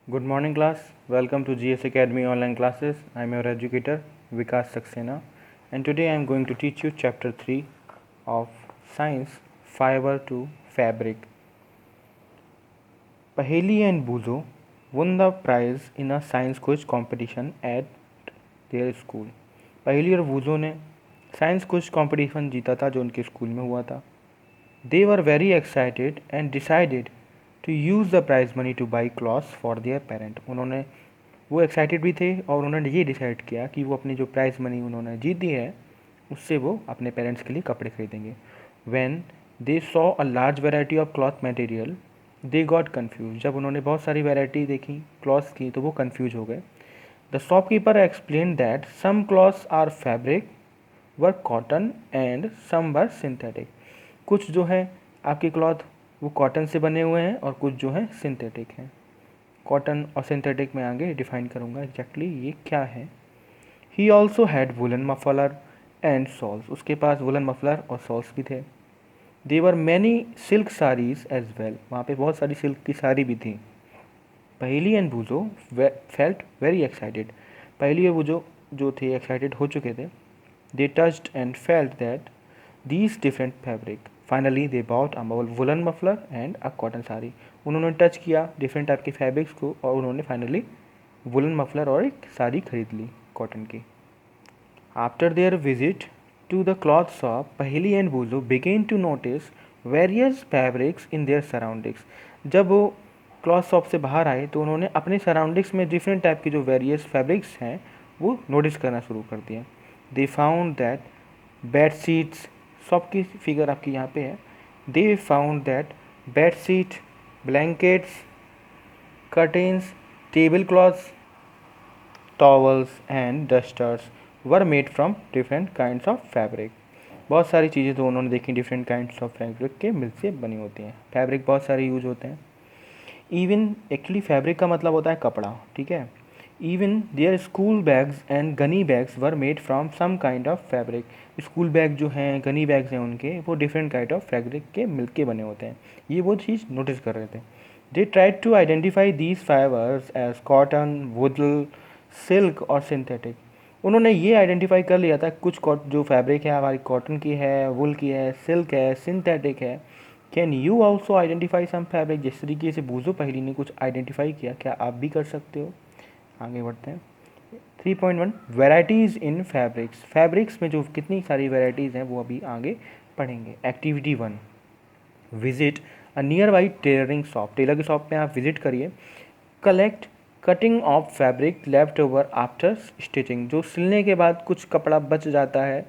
Good morning, class. Welcome to GS Academy online classes. I am your educator Vikas Saxena, and today I am going to teach you chapter 3 of Science, Fiber to Fabric. Paheli and Buzo won the prize in a science quiz competition at their school. पहेली और बूजो ने science quiz competition जीता था जो उनके school में हुआ था. They were very excited and decided to use the prize money to buy clothes for their parent. उन्होंने वो एक्साइटेड भी थे और उन्होंने ये डिसाइड किया कि वो अपनी जो प्राइज़ मनी उन्होंने जीती है उससे वो अपने पेरेंट्स के लिए कपड़े खरीदेंगे. When they saw a large variety of cloth material, they got confused. जब उन्होंने बहुत सारी वैरायटी देखी क्लॉथ्स की तो वो कन्फ्यूज हो गए. The shopkeeper explained that some cloths are fabric, were cotton and some were synthetic. कुछ जो है आपके क्लॉथ वो कॉटन से बने हुए हैं और कुछ जो है सिंथेटिक हैं. कॉटन और सिंथेटिक में आगे डिफाइन करूँगा एग्जैक्टली ये क्या है. He also had woollen muffler and shawls. उसके पास वुलन मफलर और सॉल्स भी थे. There were many silk saris as well. वहाँ पे बहुत सारी सिल्क की साड़ी भी थी. Paheli and Boojho felt very excited. Paheli और बूजो जो थे एक्साइटेड हो चुके थे. They touched and felt that these different fabric. Finally they bought a woolen muffler and a cotton sari. उन्होंने टच किया डिफरेंट टाइप के फैब्रिक्स को और उन्होंने फाइनली वुलन मफलर और एक साड़ी खरीद ली कॉटन की. After their visit to the cloth shop Paheli and Boojho began to notice various fabrics in their surroundings. जब वो क्लॉथ शॉप से बाहर आए तो उन्होंने अपने सराउंडिंग्स में डिफरेंट टाइप के जो वेरियस फैब्रिक्स हैं वो नोटिस करना शुरू कर दिया. They found that bed sheets. Shop की फिगर आपकी यहाँ पे है. They found that bed sheet, blankets, curtains, table clothes, towels and dusters were made from different kinds of fabric. बहुत सारी चीज़ें तो उन्होंने देखी डिफरेंट काइंड्स ऑफ फैब्रिक के मिल से बनी होती हैं. फैब्रिक बहुत सारे यूज होते हैं. इवन एक्चुअली फैब्रिक का मतलब होता है कपड़ा, ठीक है. Even their school bags and gunny bags were made from some kind of fabric. School bag जो हैं गनी बैग्स हैं उनके वो डिफरेंट काइंड ऑफ फैब्रिक के मिल के बने होते हैं. ये वो चीज़ नोटिस कर रहे थे. They tried to identify these fibres as cotton, wool, silk और सिंथेटिक. उन्होंने ये आइडेंटिफाई कर लिया था कुछ जो फैब्रिक है हमारी कॉटन की है, वुल की है, सिल्क है, सिंथेटिक है. Can you also identify some fabric. जिस तरीके से बूजो पहेली ने कुछ आइडेंटिफाई किया क्या आप भी कर सकते हो. आगे बढ़ते हैं. 3.1 वेराइटीज़ इन फैब्रिक्स. फैब्रिक्स में जो कितनी सारी वेराइटीज़ हैं वो अभी आगे पढ़ेंगे. Activity 1 visit a nearby tailoring shop. Tailor की शॉप में आप विजिट करिए. Collect cutting of fabric left over after stitching. जो सिलने के बाद कुछ कपड़ा बच जाता है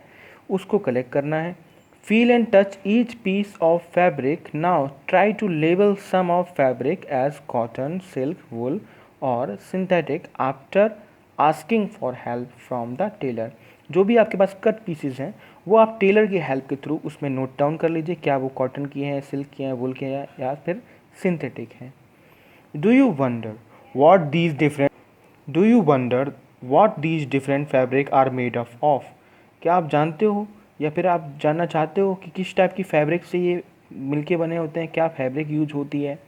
उसको कलेक्ट करना है. Feel and touch each piece of fabric. Now try to label some of fabric as cotton, silk, wool और synthetic after asking for help from the tailor. जो भी आपके पास कट पीसेज हैं वो आप टेलर की हेल्प के थ्रू उसमें नोट डाउन कर लीजिए क्या वो कॉटन की हैं, सिल्क की हैं, वुल की हैं या फिर सिंथेटिक हैं. Do you wonder what these different do you wonder what these different fabric are made of. क्या आप जानते हो या फिर आप जानना चाहते हो कि किस टाइप की फैब्रिक से ये मिलके बने होते हैं, क्या फैब्रिक यूज होती है.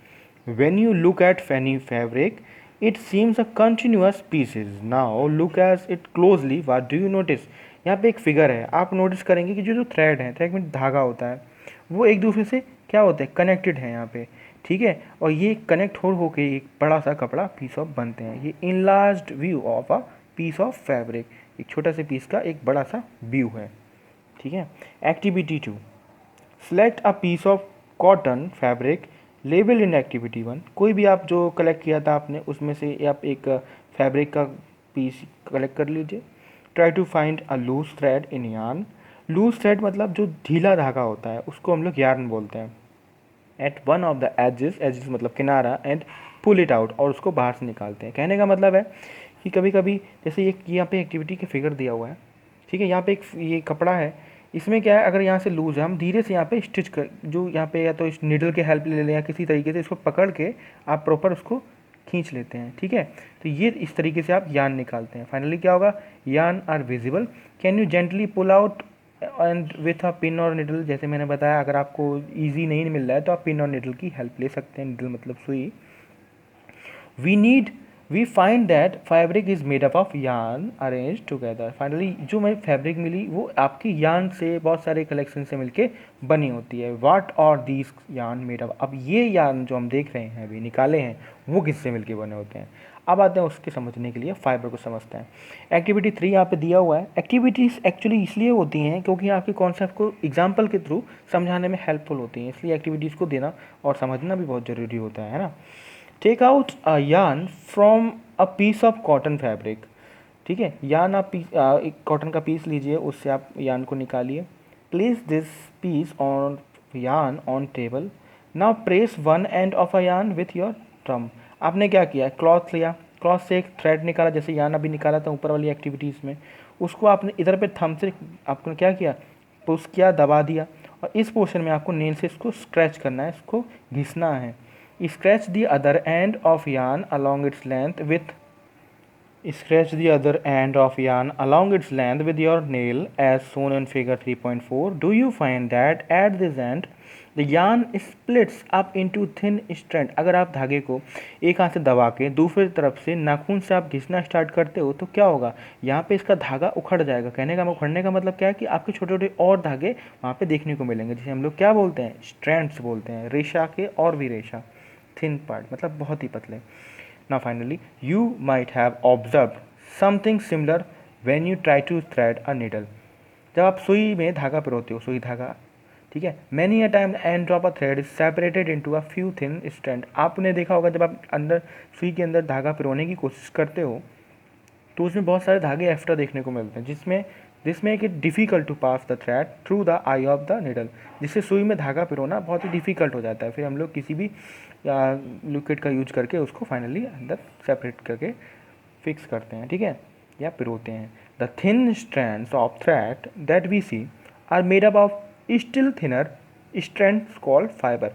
When you look at any fabric, it seems a continuous pieces. Now look at it closely. What do you notice? यहाँ पे एक फिगर है. आप नोटिस करेंगे कि जो थ्रेड है, थ्रेड में धागा होता है वो एक दूसरे से क्या होते हैं कनेक्टेड है यहाँ पे, ठीक है. और ये कनेक्ट हो के एक बड़ा सा कपड़ा पीस ऑफ बनते हैं. ये enlarged view of a piece of fabric. एक छोटा से पीस का एक बड़ा सा व्यू है, ठीक है. Activity 2 select a piece of cotton fabric label in activity 1. कोई भी आप जो कलेक्ट किया था आपने उसमें से आप एक फैब्रिक का पीस कलेक्ट कर लीजिए. Try to find a loose thread in yarn. Loose thread मतलब जो ढीला धागा होता है उसको हम लोग यार्न बोलते हैं. At one of the edges, edges मतलब किनारा, एंड पुल इट आउट और उसको बाहर से निकालते हैं. कहने का मतलब है कि कभी कभी जैसे ये यहाँ पे एक्टिविटी के फिगर दिया हुआ है, ठीक है. यहाँ पे एक ये कपड़ा है, इसमें क्या है अगर यहाँ से लूज है हम धीरे से यहाँ पे स्टिच कर जो यहाँ पे या तो इस निडल के हेल्प ले लें या किसी तरीके से इसको पकड़ के आप प्रॉपर उसको खींच लेते हैं, ठीक है. तो ये इस तरीके से आप यान निकालते हैं. फाइनली क्या होगा yarn are visible. Can you gently pull out end with a pin और निडल. जैसे मैंने बताया अगर आपको ईजी नहीं मिल रहा है तो आप पिन और निडल की हेल्प ले सकते हैं. निडल मतलब सुई. We need we find that fabric is made up of yarn arrange together. Finally जो हमें फैब्रिक मिली वो आपकी यार्न से, बहुत सारे कलेक्शन से मिलके बनी होती है। What are these yarn made up. अब ये यार्न जो हम देख रहे हैं अभी निकाले हैं वो किससे मिलके बने होते हैं। अब आते हैं उसके समझने के लिए, फाइबर को समझते हैं। एक्टिविटी 3 यहाँ पे दिया हुआ है। एक्टिविटीज़ एक्चुअली इसलिए होती हैं क्योंकि आपके कॉन्सेप्ट को एग्जाम्पल के थ्रू समझाने में हेल्पफुल होती हैं, इसलिए एक्टिविटीज़ को देना और समझना भी बहुत ज़रूरी होता है ना। Take out a yarn from a piece of cotton fabric. ठीक है, यार्न आप एक कॉटन का पीस लीजिए, उससे आप यार्न को निकालिए। Place this piece on yarn on table. Now press one end of a yarn with your thumb. आपने क्या किया, क्लॉथ लिया, क्लॉथ से एक थ्रेड निकाला, जैसे यार्न अभी निकाला था ऊपर वाली एक्टिविटीज़ में, उसको आपने इधर पे थंब से आपने क्या किया, पुश किया, दबा दिया, और इस पोर्शन में आपको नेल से इसको स्क्रैच करना है, इसको घिसना है। Scratch the other end of yarn along its length with Scratch the other end of yarn along its length with your nail as shown in figure 3.4. Do you find that at this end the yarn splits up into thin strand? अगर आप धागे को एक हाथ से दबा के दूसरी तरफ से नाखून से आप घिसना स्टार्ट करते हो तो क्या होगा, यहाँ पे इसका धागा उखड़ जाएगा। उखड़ने का मतलब क्या है कि आपके छोटे छोटे और धागे वहाँ पे देखने को मिलेंगे, जिसे हम लोग क्या बोलते हैं, स्ट्रैंड्स बोलते हैं, रेशा के और भी रेशा, थिन पार्ट मतलब बहुत ही पतले। Now finally you might have observe something similar when you try to thread a needle. जब आप सुई में धागा पिरोते हो, सुई धागा, ठीक है, many a time and of a thread is separated into a few thin strand. आपने देखा होगा जब आप अंदर सुई के अंदर धागा पिरोने की कोशिश करते हो तो उसमें बहुत सारे धागे एक्स्ट्रा देखने को मिलते हैं, जिसमें जिसमें कि difficult to pass the thread through the eye of the needle, जिससे सुई में धागा पिरोना बहुत ही डिफ़िकल्ट हो जाता है। फिर हम लोग किसी भी लिक्विड का यूज करके उसको फाइनली अंदर सेपरेट करके फिक्स करते हैं, ठीक है, या पिरोते हैं। The thin strands of thread that we see are made up of still thinner strands called fibre.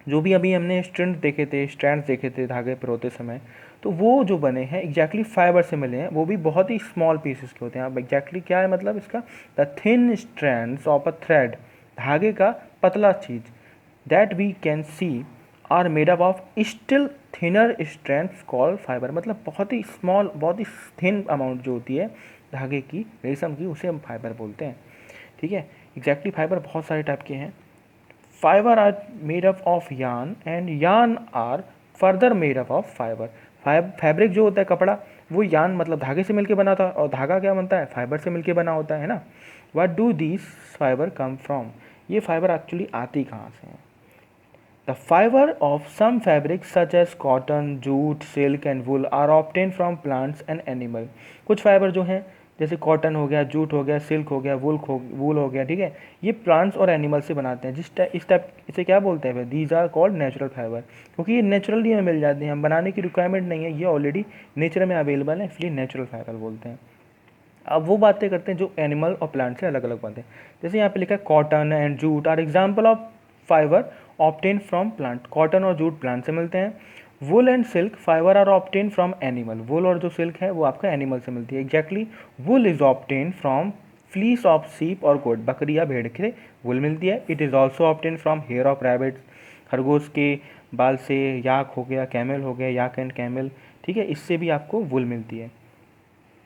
जो भी अभी हमने स्ट्रैंड्स देखे थे धागे पिरोते समय, तो वो जो बने हैं एग्जैक्टली फाइबर से मिले हैं, वो भी बहुत ही स्मॉल पीसेस के होते हैं। अब एग्जैक्टली क्या है मतलब इसका, the thin strands of a thread, धागे का पतला चीज़, that we can see are made up of still thinner strands called fibre. मतलब बहुत ही स्मॉल, बहुत ही थिन अमाउंट जो होती है धागे की, रेशम की, उसे हम फाइबर बोलते हैं, ठीक है। एग्जैक्टली फाइबर बहुत सारे टाइप के हैं। Fibre are made up of yarn and yarn are further made up of fibre. Fabric जो होता है कपड़ा, वो यार्न मतलब धागे से मिलके बना था, और धागा क्या बनता है, फाइबर से मिलके बना होता है ना। What do these fibre come from. ये फाइबर एक्चुअली आती कहाँ से हैं। The fibre of some fabric such as cotton, jute, silk and wool are obtain from plants and animal. कुछ फाइबर जो हैं जैसे कॉटन हो गया, जूट हो गया, सिल्क हो गया, वूल हो गया, ठीक है, ये प्लांट्स और एनिमल से बनाते हैं। इस टाइप इसे क्या बोलते हैं, these are called natural fibre, क्योंकि ये नेचुरली हमें मिल जाते हैं, हम बनाने की रिक्वायरमेंट नहीं है, ये ऑलरेडी नेचर में अवेलेबल है, इसलिए नेचुरल फाइबर बोलते हैं। अब वो बातें करते हैं जो एनिमल और प्लांट से अलग अलग बनते हैं। जैसे यहाँ पे लिखा है cotton and jute are example of fibre obtain from plant. Cotton और जूट प्लांट से मिलते हैं। Wool and silk fibre are obtain from animal. Wool और जो सिल्क है वो आपका एनिमल से मिलती है। Exactly wool is obtain from fleece of sheep और गोट। बकरी या भेड़ से वुल मिलती है। It is also obtain from here of rabbit. खरगोश के बाल से, याक हो गया, कैमल हो गया, याक एंड कैमल, ठीक है, इससे भी आपको वुल मिलती है।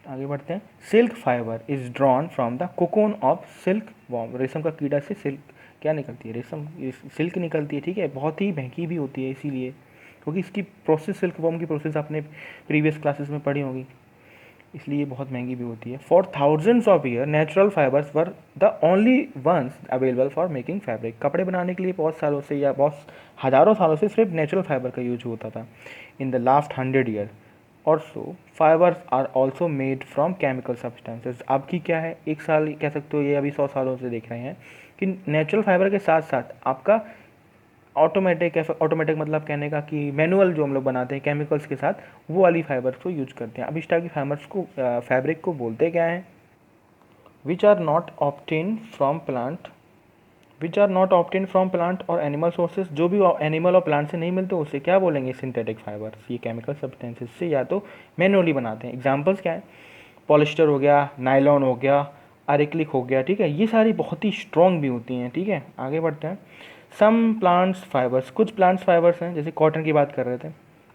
आगे बढ़ते हैं। Silk fibre is drawn from the cocoon of silk worm. रेशम का कीड़ा से सिल्क क्या निकलती है, रेशम सिल्क निकलती है, ठीक है, बहुत ही महंगी भी होती है इसीलिए, क्योंकि इसकी प्रोसेस, सिल्क वॉर्म की प्रोसेस आपने प्रीवियस क्लासेस में पढ़ी होगी, इसलिए बहुत महंगी भी होती है। For thousands of year natural fibres were the only ones available for making fabric. कपड़े बनाने के लिए बहुत सालों से या बहुत हज़ारों सालों से सिर्फ नेचुरल फाइबर का यूज होता था। In the last 100 year or so fibres are also made from chemical substances. अब की क्या है, एक साल कह सकते हो, ये अभी 100 सालों से देख रहे हैं कि नेचुरल फाइबर के साथ साथ आपका ऑटोमेटिक मतलब कहने का कि मैनुअल जो हम लोग बनाते हैं केमिकल्स के साथ, वो वाली फाइबर्स को यूज करते हैं। अब इस टाइप की फाइबर्स को फैब्रिक को बोलते क्या हैं, which are not obtain from plant, which are not obtain from plant और एनिमल सोर्सेज। जो भी एनिमल और प्लांट से नहीं मिलते उसे क्या बोलेंगे, सिंथेटिक फाइबर्स। ये केमिकल सब्सटेंसेज से या तो मैनुअली बनाते हैं। एग्जाम्पल्स क्या है, पॉलिस्टर हो गया, नायलॉन हो गया, अरेक्लिक हो गया, ठीक है, ये सारी बहुत ही स्ट्रॉन्ग भी होती हैं, ठीक है। आगे बढ़ते हैं। सम प्लांट्स फाइबर्स, कुछ प्लांट्स फाइबर्स हैं, जैसे कॉटन की बात कर रहे थे।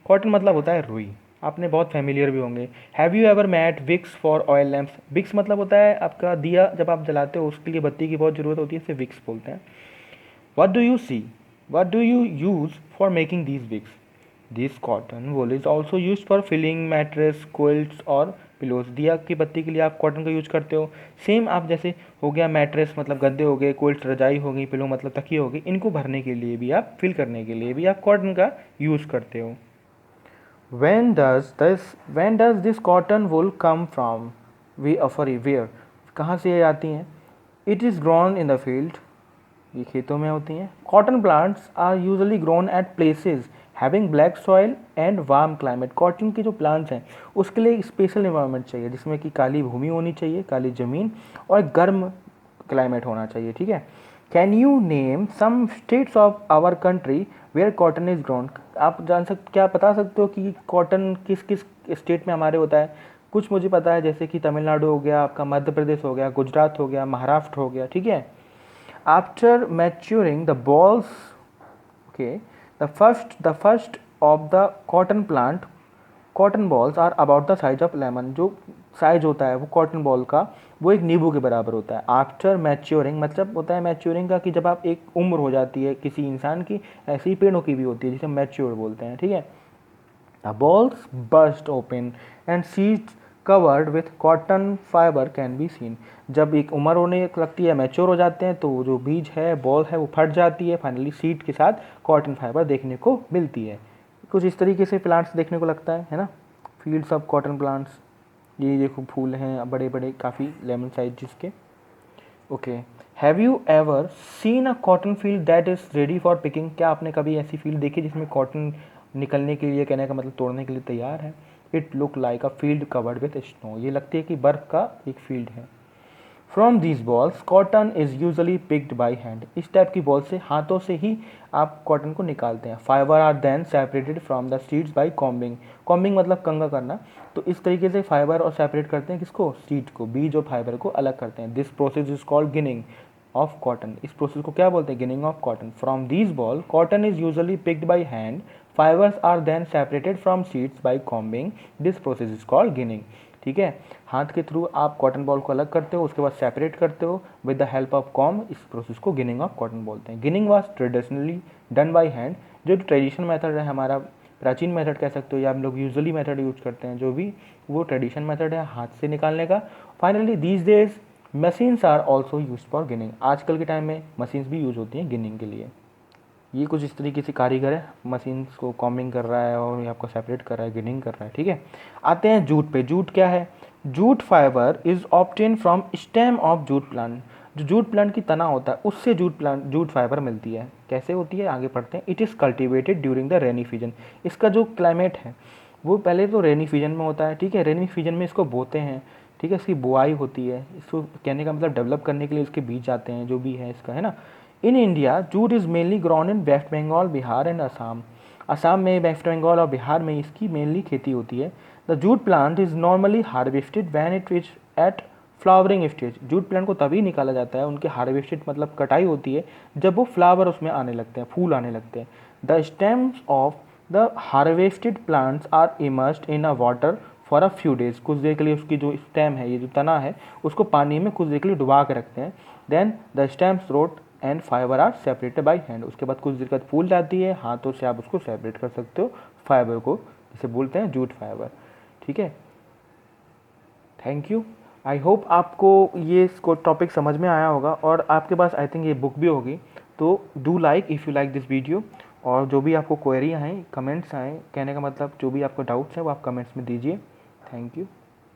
कॉटन मतलब होता है रुई, आपने बहुत फेमिलियर भी होंगे। Have you ever met wicks for oil lamps? Wicks मतलब होता है आपका दिया, जब आप जलाते हो उसके लिए बत्ती की बहुत ज़रूरत होती है, इसे विक्स बोलते हैं। What do you see? What do you use for making these wigs? This cotton wool is also used for filling mattress, quilts और पिलोज। दिया की बत्ती के लिए आप कॉटन का यूज करते हो। सेम आप जैसे हो गया मैट्रेस मतलब गद्दे हो गए, क्विल्ट रजाई हो गई, पिलो मतलब तकिए हो गई, इनको भरने के लिए भी आप फिल करने के लिए भी आप कॉटन का यूज करते हो। when does this cotton wool come from? Sorry, where? कहाँ से ये आती हैं? It is grown in the field. ये खेतों में होती हैं। Cotton plants are usually grown at places having black soil and warm climate. Cotton के जो प्लांट्स हैं उसके लिए एक स्पेशल इन्वायरमेंट चाहिए, जिसमें कि काली भूमि होनी चाहिए, काली ज़मीन और गर्म क्लाइमेट होना चाहिए, ठीक है। Can you name some states of our country where cotton is grown? आप क्या बता सकते हो कि कॉटन किस किस स्टेट में हमारे होता है? कुछ मुझे पता है, जैसे कि तमिलनाडु हो गया, आपका मध्य प्रदेश हो गया, गुजरात हो गया, महाराष्ट्र हो गया, ठीक है। After maturing, the balls, okay, the first of the cotton balls are about the size of lemon. जो साइज होता है वो कॉटन बॉल का, वो एक नींबू के बराबर होता है। आफ्टर मैच्योरिंग मतलब होता है मैच्योरिंग का कि जब आप एक उम्र हो जाती है किसी इंसान की, ऐसी ही पेड़ों की भी होती है जिसे मैच्योर बोलते हैं, ठीक है। The balls burst open and seeds covered with cotton fiber can be seen. जब एक उम्र होने लगती है, मैच्योर हो जाते हैं, तो जो बीज है, बॉल है, वो फट जाती है, फाइनली सीड के साथ कॉटन फाइबर देखने को मिलती है। कुछ इस तरीके से प्लांट्स देखने को लगता है ना, फील्ड्स ऑफ कॉटन प्लांट्स। ये देखो फूल हैं बड़े बड़े, काफ़ी लेमन साइज जिसके। Okay, have you ever seen a cotton field that is ready for picking? क्या आपने कभी ऐसी फील्ड देखी जिसमें कॉटन निकलने के लिए, कहने का मतलब तोड़ने के लिए तैयार है? It look like a field covered with snow. ये लगती है कि बर्फ़ का एक फील्ड है। From these balls cotton is usually picked by hand. इस टाइप की बॉल से, हाथों से ही आप कॉटन को निकालते हैं। Fibre are then separated from the seeds by combing. Combing मतलब कंघा करना। तो इस तरीके से फाइबर और सेपरेट करते हैं किसको? सीड को, बीज और फाइबर को अलग करते हैं। This process is called ginning of cotton. इस प्रोसेस को क्या बोलते हैं? Ginning of cotton. From these ball cotton is usually picked by hand, fibres are then separated from seeds by combing, this process is called ginning. ठीक है, हाथ के through आप कॉटन बॉल को अलग करते हो, उसके बाद सेपरेट करते हो with the help of com. इस प्रोसेस को गिनिंग ऑफ कॉटन बोलते हैं। Ginning was traditionally done by hand. जो ट्रेडिशनल मेथड है हमारा, प्राचीन मेथड कह सकते हो, या हम लोग यूजुअली मेथड यूज करते हैं, जो भी वो ट्रेडिशन मेथड है हाथ से निकालने का। Finally these days machines are also use for ginning. आजकल के टाइम में मशीन्स भी यूज होती हैं गिनिंग के लिए। ये कुछ इस तरीके से कारीगर है, मशीन्स को कॉम्बिंग कर रहा है और ये आपको सेपरेट कर रहा है, गिनिंग कर रहा है, ठीक है। आते हैं जूट पे। जूट क्या है? Jute fibre is obtain from stem of jute plant. जो जूट प्लांट की तना होता है उससे जूट फाइबर मिलती है। कैसे होती है आगे पढ़ते हैं। It is cultivated during the rainy season. इसका जो क्लाइमेट है वो पहले तो रेनी सीजन में होता है, ठीक है। रेनी सीजन में इसको बोते हैं, ठीक है। इसकी बुआई होती है, इसको कहने का मतलब डेवलप करने के लिए इसके बीज आते हैं, जो भी है इसका, है ना। In India jute is mainly grown in West Bengal, Bihar and Assam. Assam में, वेस्ट बंगाल और बिहार में इसकी मेनली खेती होती है। The jute plant is normally harvested when it is at flowering stage. Jute plant को तभी निकाला जाता है, उनके हार्वेस्टेड मतलब कटाई होती है, जब वो फ्लावर उसमें आने लगते हैं, फूल आने लगते हैं। The stems of the harvested plants are immersed in a water for a few days. कुछ देर के लिए उसकी जो स्टेम है, ये जो तना है, उसको पानी में कुछ देर के लिए डुबा के रखते हैं। Then the stems rot and fibre are separated by hand. उसके बाद कुछ देर बाद फूल जाती है, हाथों से आप उसको सेपरेट कर सकते हो फाइबर को, जिसे बोलते हैं जूट फाइबर, ठीक है। Thank you. आई होप आपको ये टॉपिक समझ में आया होगा और आपके पास आई थिंक ये बुक भी होगी। तो do like if you like this video, और जो भी आपको क्वेरी हैं, कमेंट्स आए, कहने का मतलब जो भी आपको डाउट्स हैं वो आप कमेंट्स में दीजिए। Thank you.